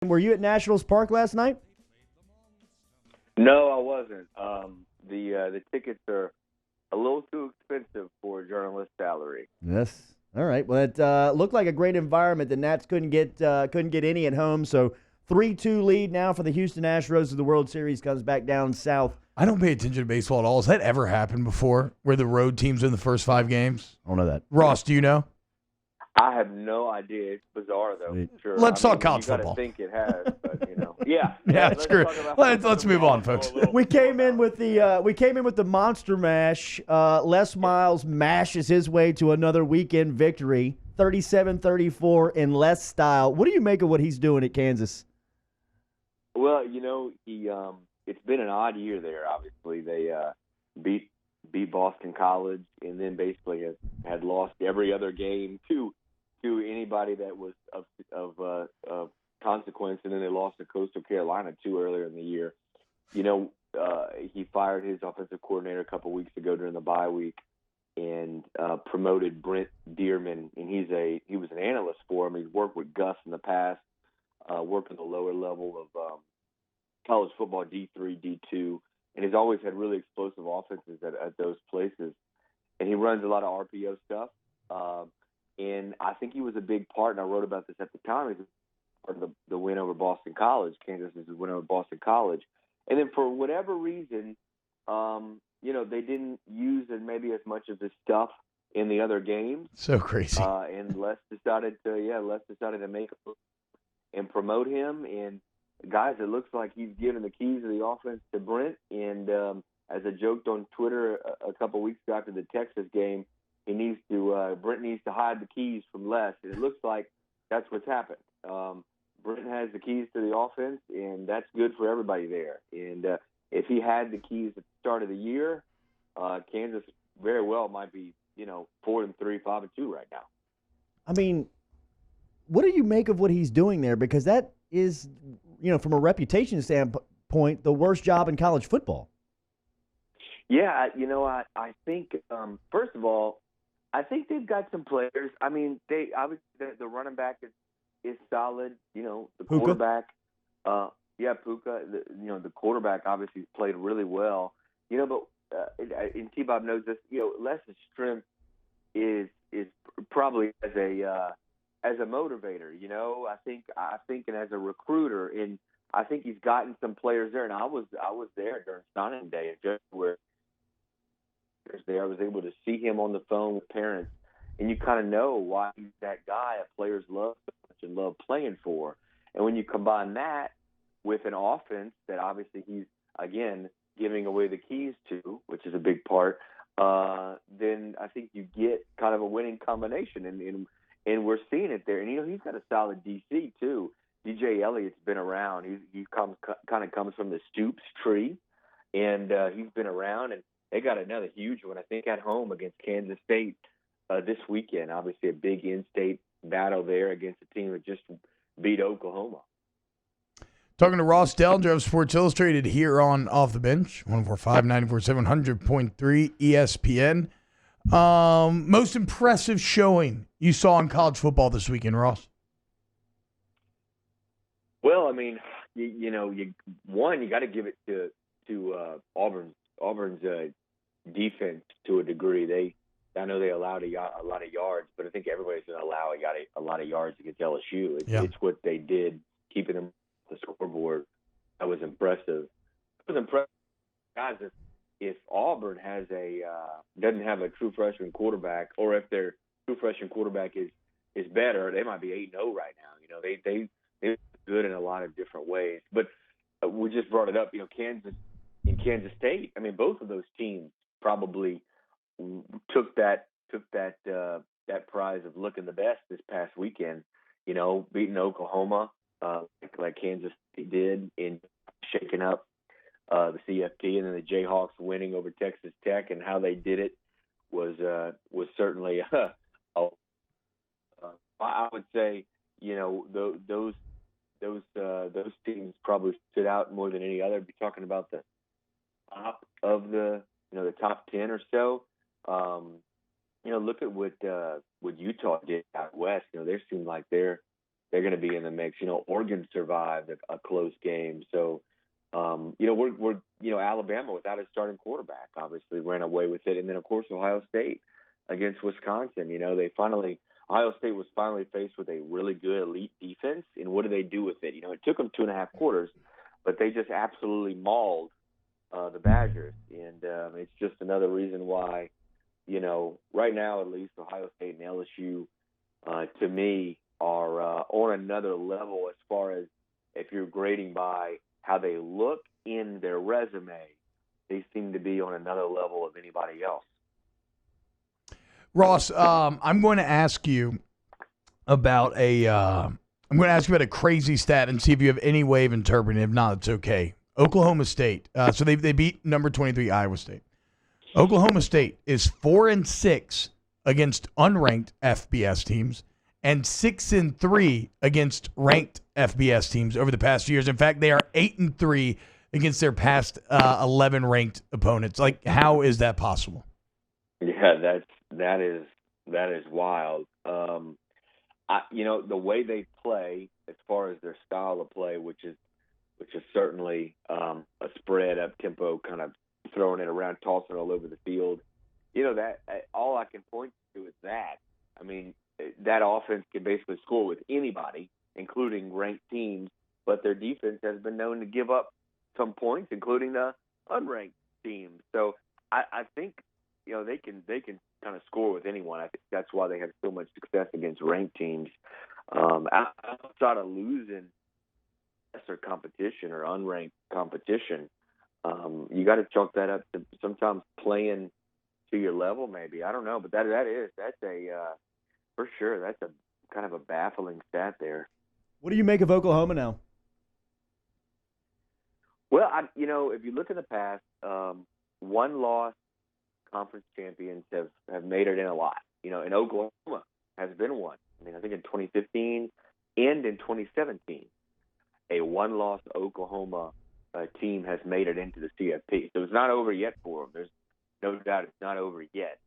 Were you at Nationals Park last night? No, I wasn't. The tickets are a little too expensive for a journalist salary. Yes. All right. Well, it looked like a great environment. The Nats couldn't get any at home, so 3-2 lead now for the Houston Astros as the World Series comes back down south. I don't pay attention to baseball at all. Has that ever happened before where the road teams win the first 5 games? I don't know that. Ross, do you know? I have no idea. It's bizarre, though. Sweet. For sure. Let's talk college you football. You got to think it has, but yeah. Yeah, let's screw talk it. about Let's move on, folks. We came in with the monster mash. Les Miles mashes his way to another weekend victory, 37-34 in Les style. What do you make of what he's doing at Kansas? Well, he it's been an odd year there. Obviously, they beat Boston College, and then basically had lost every other game to anybody that was of consequence, and then they lost to Coastal Carolina earlier in the year. He fired his offensive coordinator a couple weeks ago during the bye week, and promoted Brent Dearman, and he was an analyst for him. He's worked with Gus in the past, worked at the lower level of college football, D3, D2, and he's always had really explosive offenses at those places. And he runs a lot of RPO stuff. And I think he was a big part, and I wrote about this at the time, he was part of the win over Boston College. Kansas' win over Boston College. And then for whatever reason, they didn't use maybe as much of his stuff in the other games. So crazy. And Les decided to make and promote him. And guys, it looks like he's given the keys of the offense to Brent. And as I joked on Twitter a couple weeks ago after the Texas game, Brent needs to hide the keys from Les. And it looks like that's what's happened. Brent has the keys to the offense, and that's good for everybody there. And if he had the keys at the start of the year, Kansas very well might be, 4-3, 5-2 right now. I mean, what do you make of what he's doing there? Because that is, from a reputation standpoint, the worst job in college football. Yeah, I think first of all, I think they've got some players. I mean, they obviously the running back is solid. The quarterback, Puka. The quarterback obviously played really well. But and T-Bob knows this. Les's strength is probably as a motivator. I think, and as a recruiter, and I think he's gotten some players there. And I was there during signing day, and just where there, I was able to see him on the phone with parents, and you kind of know why he's that guy players love so much and love playing for. And when you combine that with an offense that obviously he's, again, giving away the keys to, which is a big part, then I think you get kind of a winning combination. And we're seeing it there. And, he's got a solid DC, too. DJ Elliott's been around. He kind of comes from the Stoops tree, and he's been around. And they got another huge one, I think, at home against Kansas State this weekend. Obviously, a big in-state battle there against a team that just beat Oklahoma. Talking to Ross Dellenger of Sports Illustrated here on Off the Bench, 145, 94.7, 100.3 ESPN. Most impressive showing you saw in college football this weekend, Ross? Well, I mean, you got to give it to Auburn's defense to a degree. I know they allowed a lot of yards, but I think everybody's going to allow a lot of yards against LSU. It's what they did, keeping them on the scoreboard. That was impressive. It was impressive, guys. If Auburn doesn't have a true freshman quarterback, or if their true freshman quarterback is better, they might be 8-0 right now. They're good in a lot of different ways. But we just brought it up. Kansas State. I mean, both of those teams probably took that prize of looking the best this past weekend. Beating Oklahoma like Kansas State did, and shaking up the CFP, and then the Jayhawks winning over Texas Tech, and how they did it was certainly I would say those teams probably stood out more than any other. Be talking about the top of the top 10 or so. Look at what Utah did out west. They seem like they're they're going to be in the mix. Oregon survived a close game. So, we're Alabama without a starting quarterback obviously ran away with it. And then, of course, Ohio State against Wisconsin. Ohio State was finally faced with a really good elite defense. And what do they do with it? It took them 2.5 quarters, but they just absolutely mauled the Badgers. And it's just another reason why, right now at least Ohio State and LSU, to me, are on another level as far as if you're grading by how they look in their resume. They seem to be on another level of anybody else. Ross, I'm going to ask you about a crazy stat and see if you have any way of interpreting it. If not, it's okay. Oklahoma State. So they beat number 23 Iowa State. Oklahoma State is 4-6 against unranked FBS teams and 6-3 against ranked FBS teams over the past years. In fact, they are 8-3 against their past 11 ranked opponents. Like, how is that possible? Yeah, that is wild. The way they play, as far as their style of play, which is certainly a spread up tempo, kind of throwing it around, tossing it all over the field. That all I can point to is that. I mean, that offense can basically score with anybody, including ranked teams, but their defense has been known to give up some points, including the unranked teams. So I think they can kind of score with anyone. I think that's why they have so much success against ranked teams. Outside of losing lesser competition or unranked competition, you got to chalk that up to sometimes playing to your level. Maybe, I don't know, but that's for sure. That's a kind of a baffling stat there. What do you make of Oklahoma now? Well, if you look in the past, one-loss conference champions have made it in a lot. And Oklahoma has been one. I think in 2015 and in 2017, a one-loss Oklahoma team has made it into the CFP. So it's not over yet for them. There's no doubt it's not over yet.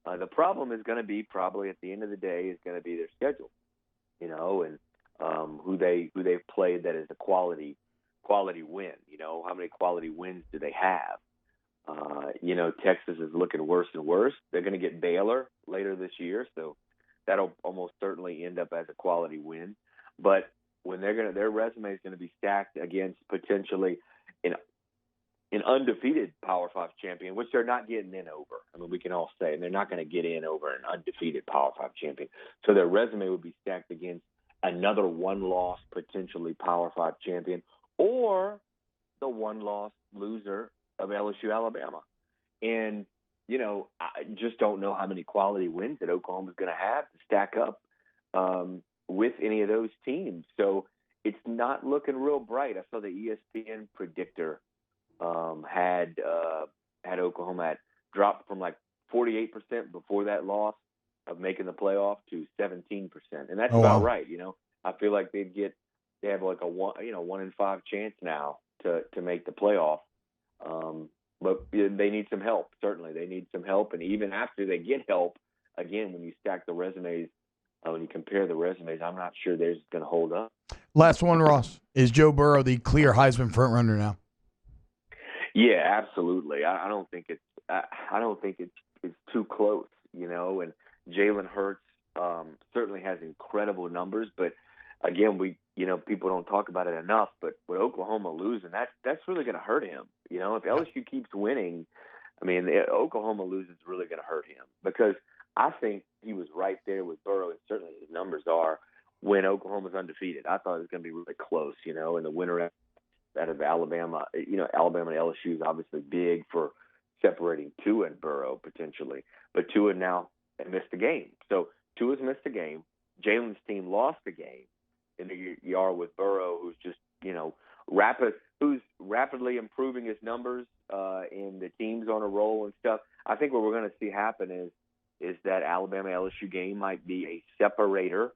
The problem is going to be probably at the end of the day is going to be their schedule, and who they've played that is a quality win. How many quality wins do they have? Texas is looking worse and worse. They're going to get Baylor later this year, so that'll almost certainly end up as a quality win. But when their resume is going to be stacked against potentially an undefeated Power 5 champion, which they're not getting in over. We can all say, and they're not going to get in over an undefeated Power 5 champion. So their resume would be stacked against another one-loss, potentially Power 5 champion, or the one-loss loser of LSU, Alabama. And, I just don't know how many quality wins that Oklahoma's going to have to stack up with any of those teams. So it's not looking real bright. I saw the ESPN predictor had Oklahoma dropped from like 48% before that loss of making the playoff to 17%. And that's about right. I feel like they have like a 1 in 5 chance now to make the playoff. But they need some help. Certainly, they need some help. And even after they get help, again, when you stack the resumes, when you compare the resumes, I'm not sure theirs is going to hold up. Last one, Ross. Is Joe Burrow the clear Heisman frontrunner now? Yeah, absolutely. I don't think it's too close. And Jalen Hurts certainly has incredible numbers, but again, people don't talk about it enough, but with Oklahoma losing, that's really going to hurt him. If LSU keeps winning, Oklahoma losing is really going to hurt him, because I think he was right there with Burrow, and certainly his numbers are, when Oklahoma's undefeated. I thought it was going to be really close, and the winner out of Alabama, Alabama and LSU is obviously big for separating Tua and Burrow potentially, but Tua now missed the game. So Tua's missed the game. Jalen's team lost the game. And you are with Burrow, who's just, who's rapidly improving his numbers, and the team's on a roll and stuff. I think what we're going to see happen is that Alabama LSU game might be a separator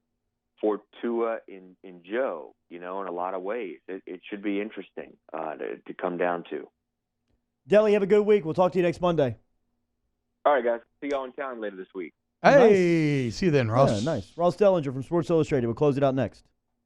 for Tua and Joe, in a lot of ways. It should be interesting to come down to. Delly, have a good week. We'll talk to you next Monday. All right, guys. See y'all in town later this week. Hey, nice. See you then, Ross. Yeah, nice. Ross Dellenger from Sports Illustrated. We'll close it out next.